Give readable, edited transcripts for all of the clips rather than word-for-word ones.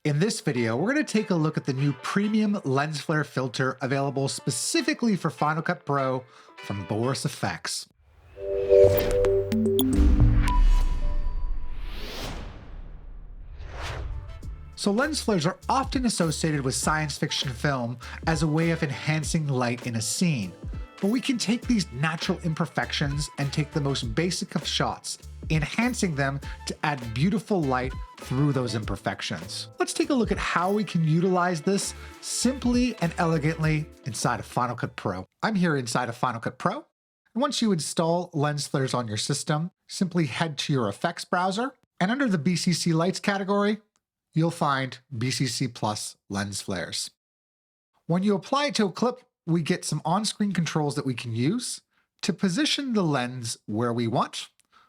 In this video, we're going to take a look at the new premium lens flare filter available specifically for Final Cut Pro from Boris Effects. So lens flares are often associated with science fiction film as a way of enhancing light in a scene. But we can take these natural imperfections and take the most basic of shots, enhancing them to add beautiful light through those imperfections. Let's take a look at how we can utilize this simply and elegantly inside of Final Cut Pro. I'm here inside of Final Cut Pro. And once you install lens flares on your system, simply head to your effects browser, and under the BCC Lights category, you'll find BCC Plus lens flares. When you apply it to a clip, we get some on-screen controls that we can use to position the lens where we want.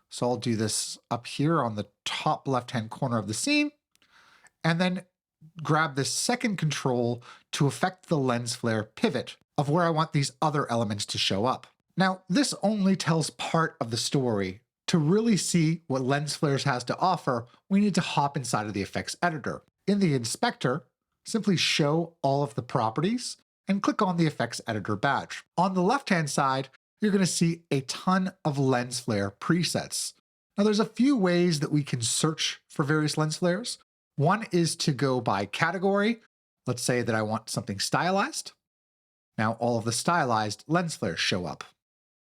So I'll do this up here on the top left-hand corner of the scene, and then grab this second control to affect the lens flare pivot of where I want these other elements to show up. Now, this only tells part of the story. To really see what lens flares has to offer, we need to hop inside of the effects editor. In the inspector, simply show all of the properties and click on the effects editor badge. On the left-hand side, you're going to see a ton of lens flare presets. Now there's a few ways that we can search for various lens flares. One is to go by category. Let's say that I want something stylized. Now all of the stylized lens flares show up.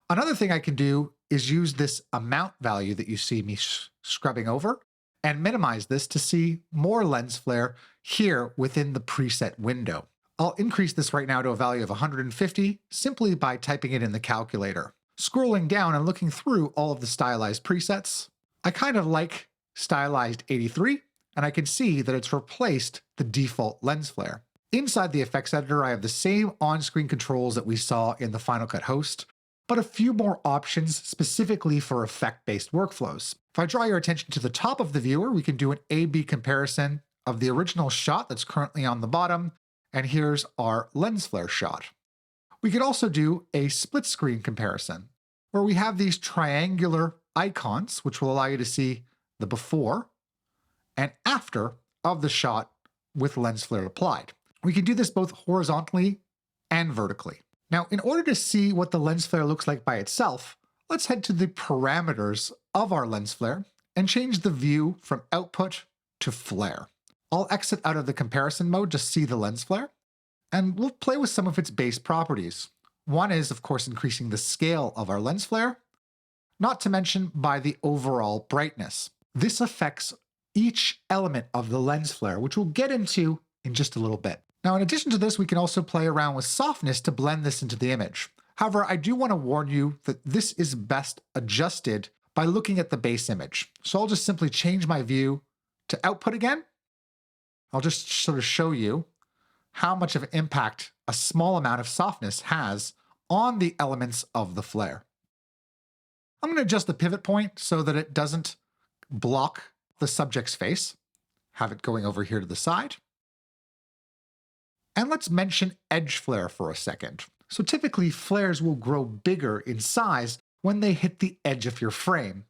Another thing I can do is use this amount value that you see me scrubbing over and minimize this to see more lens flare here within the preset window. I'll increase this right now to a value of 150 simply by typing it in the calculator. Scrolling down and looking through all of the stylized presets, I kind of like stylized 83, and I can see that it's replaced the default lens flare. Inside the effects editor, I have the same on-screen controls that we saw in the Final Cut host, but a few more options specifically for effect-based workflows. If I draw your attention to the top of the viewer, we can do an A/B comparison of the original shot that's currently on the bottom, and here's our lens flare shot. We could also do a split screen comparison, where we have these triangular icons, which will allow you to see the before and after of the shot with lens flare applied. We can do this both horizontally and vertically. Now, in order to see what the lens flare looks like by itself, let's head to the parameters of our lens flare and change the view from output to flare. I'll exit out of the comparison mode to see the lens flare, and we'll play with some of its base properties. One is, of course, increasing the scale of our lens flare, not to mention by the overall brightness. This affects each element of the lens flare, which we'll get into in just a little bit. Now, in addition to this, we can also play around with softness to blend this into the image. However, I do want to warn you that this is best adjusted by looking at the base image. So I'll just simply change my view to output again. I'll just sort of show you how much of an impact a small amount of softness has on the elements of the flare. I'm going to adjust the pivot point so that it doesn't block the subject's face. Have it going over here to the side. And let's mention edge flare for a second. So typically flares will grow bigger in size when they hit the edge of your frame.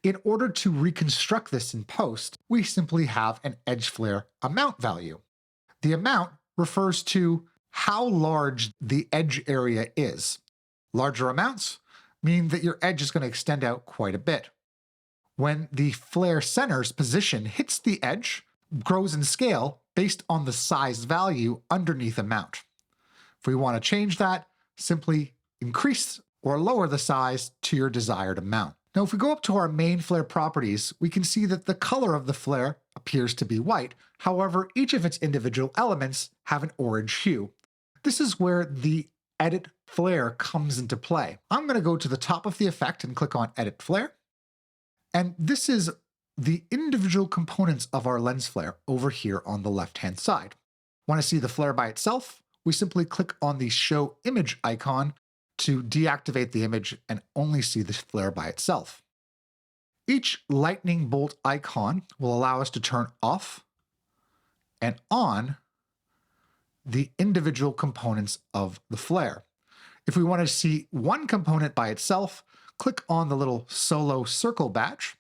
In order to reconstruct this in post, we simply have an edge flare amount value. The amount refers to how large the edge area is. Larger amounts mean that your edge is going to extend out quite a bit. When the flare center's position hits the edge, grows in scale based on the size value underneath amount. If we want to change that, simply increase or lower the size to your desired amount. Now, if we go up to our main flare properties, we can see that the color of the flare appears to be white. However, each of its individual elements have an orange hue. This is where the edit flare comes into play. I'm going to go to the top of the effect and click on edit flare. And this is the individual components of our lens flare over here on the left-hand side. Want to see the flare by itself? We simply click on the show image icon to deactivate the image and only see the flare by itself. Each lightning bolt icon will allow us to turn off and on the individual components of the flare. If we want to see one component by itself, click on the little solo circle badge,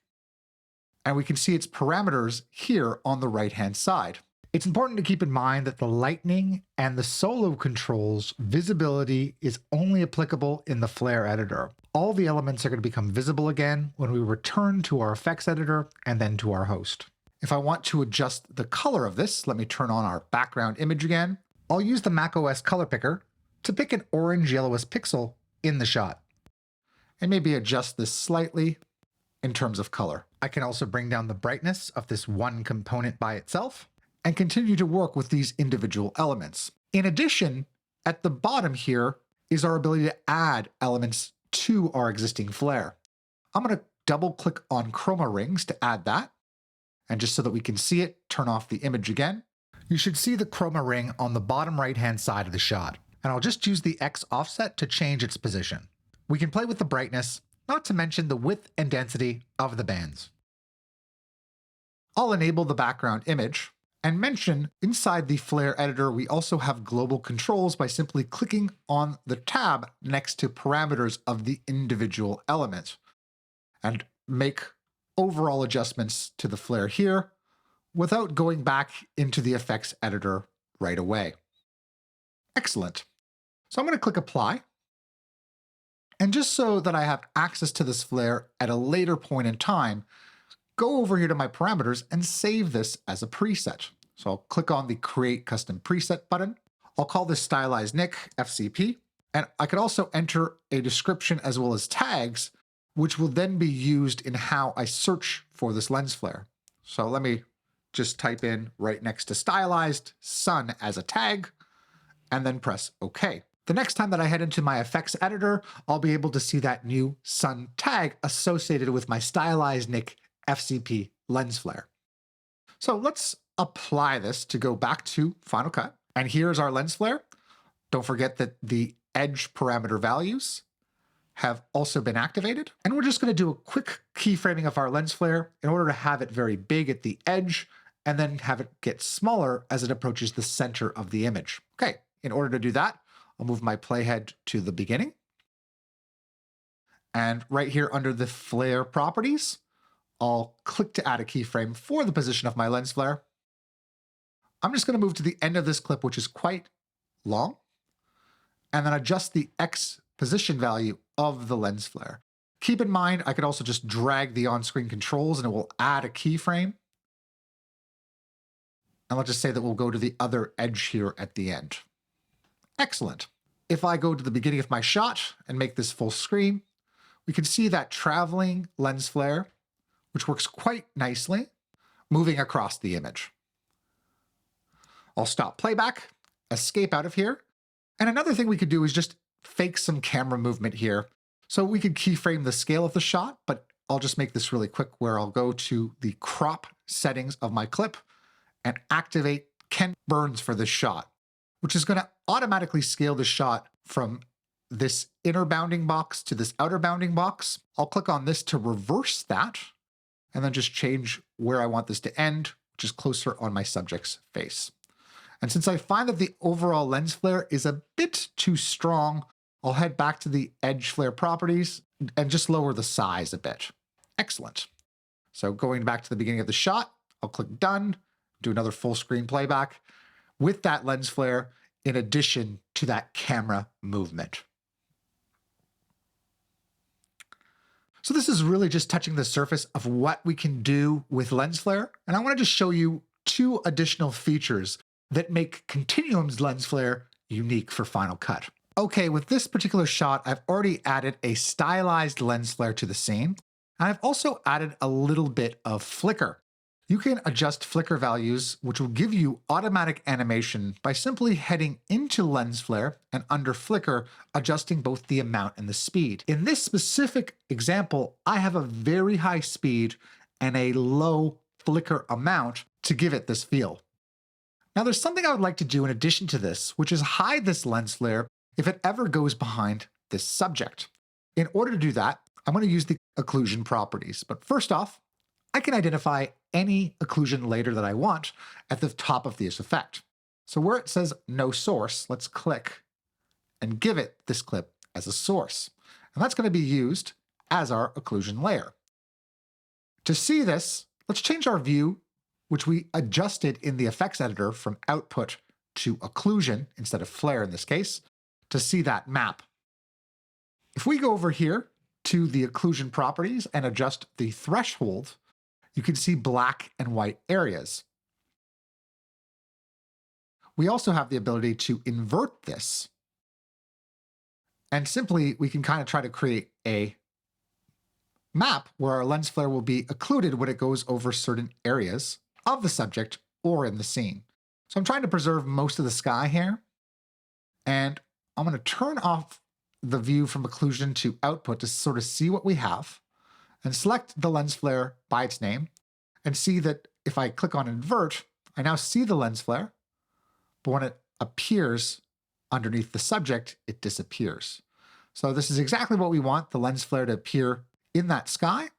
and we can see its parameters here on the right-hand side. It's important to keep in mind that the lightning and the solo controls visibility is only applicable in the flare editor. All the elements are going to become visible again when we return to our effects editor and then to our host. If I want to adjust the color of this, let me turn on our background image again. I'll use the macOS color picker to pick an orange yellowish pixel in the shot, and maybe adjust this slightly in terms of color. I can also bring down the brightness of this one component by itself and continue to work with these individual elements. In addition, at the bottom here is our ability to add elements to our existing flare. I'm going to double click on chroma rings to add that. And just so that we can see it, turn off the image again. You should see the chroma ring on the bottom right-hand side of the shot. And I'll just use the X offset to change its position. We can play with the brightness, not to mention the width and density of the bands. I'll enable the background image and mention inside the flare editor we also have global controls by simply clicking on the tab next to parameters of the individual element and make overall adjustments to the flare here without going back into the effects editor right away. Excellent. So I'm going to click apply. And just so that I have access to this flare at a later point in time, go over here to my parameters and save this as a preset. So I'll click on the Create Custom Preset button. I'll call this Stylized Nick FCP, and I could also enter a description as well as tags, which will then be used in how I search for this lens flare. So let me just type in right next to Stylized Sun as a tag, and then press OK. The next time that I head into my effects editor, I'll be able to see that new sun tag associated with my Stylized Nick FCP lens flare. So let's apply this to go back to Final Cut. And here's our lens flare. Don't forget that the edge parameter values have also been activated. And we're just going to do a quick keyframing of our lens flare in order to have it very big at the edge and then have it get smaller as it approaches the center of the image. Okay, in order to do that, I'll move my playhead to the beginning. And right here under the flare properties, I'll click to add a keyframe for the position of my lens flare. I'm just going to move to the end of this clip, which is quite long, and then adjust the X position value of the lens flare. Keep in mind, I could also just drag the on-screen controls and it will add a keyframe. And let's just say that we'll go to the other edge here at the end. Excellent. If I go to the beginning of my shot and make this full screen, we can see that traveling lens flare, which works quite nicely, moving across the image. I'll stop playback, escape out of here. And another thing we could do is just fake some camera movement here. So we could keyframe the scale of the shot, but I'll just make this really quick where I'll go to the crop settings of my clip and activate Ken Burns for this shot, which is going to automatically scale the shot from this inner bounding box to this outer bounding box. I'll click on this to reverse that and then just change where I want this to end, which is closer on my subject's face. And since I find that the overall lens flare is a bit too strong, I'll head back to the edge flare properties and just lower the size a bit. Excellent. So going back to the beginning of the shot, I'll click done, do another full screen playback with that lens flare in addition to that camera movement. So this is really just touching the surface of what we can do with lens flare. And I wanted to show you two additional features that make Continuum's lens flare unique for Final Cut. Okay, with this particular shot, I've already added a stylized lens flare to the scene, and I've also added a little bit of flicker. You can adjust flicker values, which will give you automatic animation by simply heading into lens flare and under flicker, adjusting both the amount and the speed. In this specific example, I have a very high speed and a low flicker amount to give it this feel. Now there's something I would like to do in addition to this, which is hide this lens flare if it ever goes behind this subject. In order to do that, I'm going to use the occlusion properties. But first off, I can identify any occlusion layer that I want at the top of this effect. So where it says no source, let's click and give it this clip as a source. And that's going to be used as our occlusion layer. To see this, let's change our view which we adjusted in the effects editor from output to occlusion instead of flare in this case, to see that map. If we go over here to the occlusion properties and adjust the threshold, you can see black and white areas. We also have the ability to invert this. And simply, we can kind of try to create a map where our lens flare will be occluded when it goes over certain areas of the subject or in the scene. So I'm trying to preserve most of the sky here. And I'm going to turn off the view from occlusion to output to sort of see what we have, and select the lens flare by its name, and see that if I click on invert, I now see the lens flare, but when it appears underneath the subject, it disappears. So this is exactly what we want, the lens flare to appear in that sky,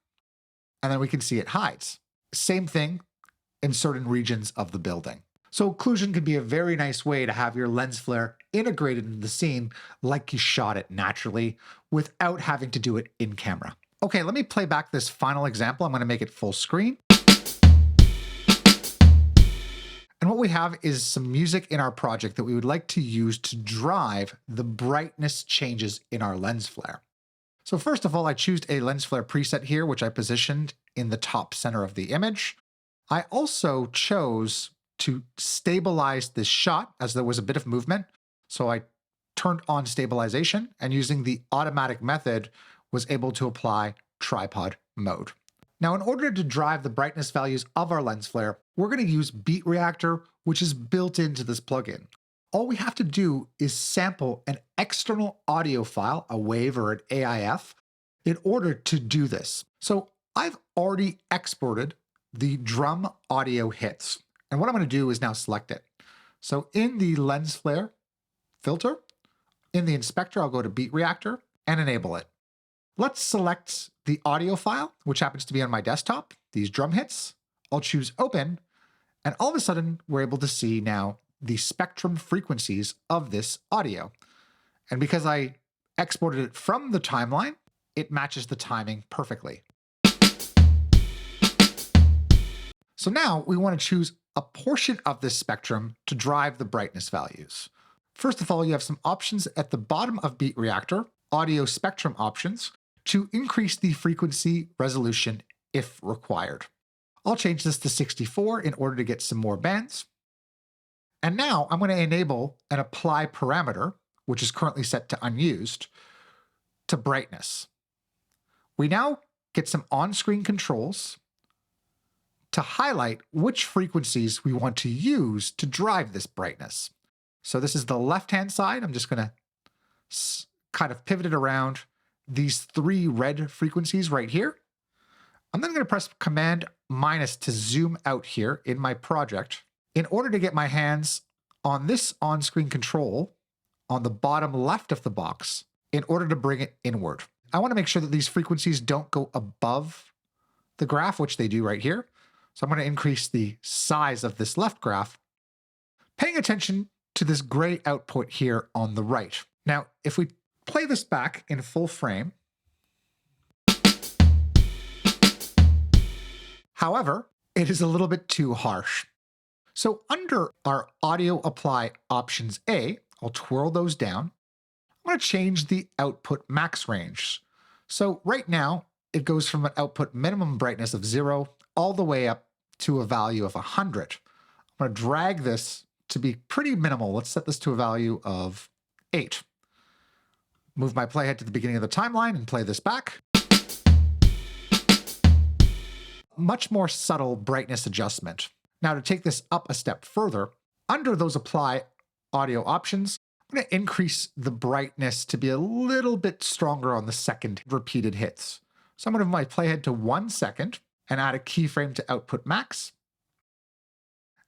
and then we can see it hides. Same thing in certain regions of the building. So occlusion could be a very nice way to have your lens flare integrated into the scene like you shot it naturally without having to do it in camera. Okay, let me play back this final example. I'm going to make it full screen. And what we have is some music in our project that we would like to use to drive the brightness changes in our lens flare. So first of all, I chose a lens flare preset here, which I positioned in the top center of the image. I also chose to stabilize this shot as there was a bit of movement. So I turned on stabilization, and using the automatic method was able to apply tripod mode. Now, in order to drive the brightness values of our lens flare, we're going to use Beat Reactor, which is built into this plugin. All we have to do is sample an external audio file, a WAV or an AIF, in order to do this. So I've already exported the drum audio hits. And what I'm going to do is now select it. So in the lens flare filter, in the inspector, I'll go to Beat Reactor and enable it. Let's select the audio file, which happens to be on my desktop, these drum hits. I'll choose open, and all of a sudden, we're able to see now the spectrum frequencies of this audio. And because I exported it from the timeline, it matches the timing perfectly. So now we want to choose a portion of this spectrum to drive the brightness values. First of all, you have some options at the bottom of Beat Reactor, audio spectrum options, to increase the frequency resolution if required. I'll change this to 64 in order to get some more bands. And now I'm going to enable an apply parameter, which is currently set to unused, to brightness. We now get some on-screen controls to highlight which frequencies we want to use to drive this brightness. So this is the left-hand side. I'm just going to kind of pivot it around these three red frequencies right here. I'm then going to press Command minus to zoom out here in my project in order to get my hands on this on-screen control on the bottom left of the box in order to bring it inward. I want to make sure that these frequencies don't go above the graph, which they do right here. So I'm going to increase the size of this left graph, paying attention to this gray output here on the right. Now, if we play this back in full frame, however, it is a little bit too harsh. So under our audio apply options A, I'll twirl those down. I'm going to change the output max range. So right now, it goes from an output minimum brightness of 0 all the way up to a value of 100. I'm going to drag this to be pretty minimal. Let's set this to a value of 8. Move my playhead to the beginning of the timeline and play this back. Much more subtle brightness adjustment. Now to take this up a step further, under those apply audio options, I'm going to increase the brightness to be a little bit stronger on the second repeated hits. So I'm going to move my playhead to 1 second and add a keyframe to output max.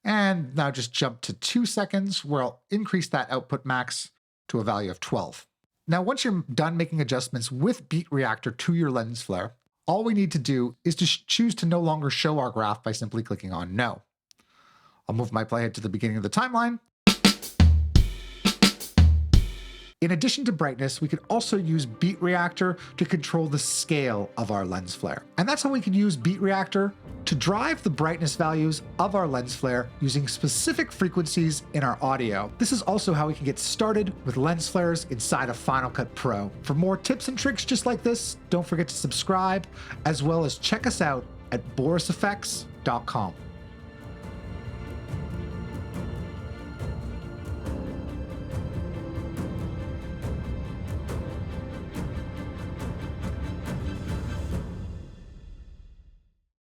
And now just jump to 2 seconds where I'll increase that output max to a value of 12. Now, once you're done making adjustments with Beat Reactor to your lens flare, all we need to do is to choose to no longer show our graph by simply clicking on No. I'll move my playhead to the beginning of the timeline. In addition to brightness, we could also use Beat Reactor to control the scale of our lens flare. And that's how we can use Beat Reactor to drive the brightness values of our lens flare using specific frequencies in our audio. This is also how we can get started with lens flares inside of Final Cut Pro. For more tips and tricks just like this, don't forget to subscribe, as well as check us out at boriseffects.com.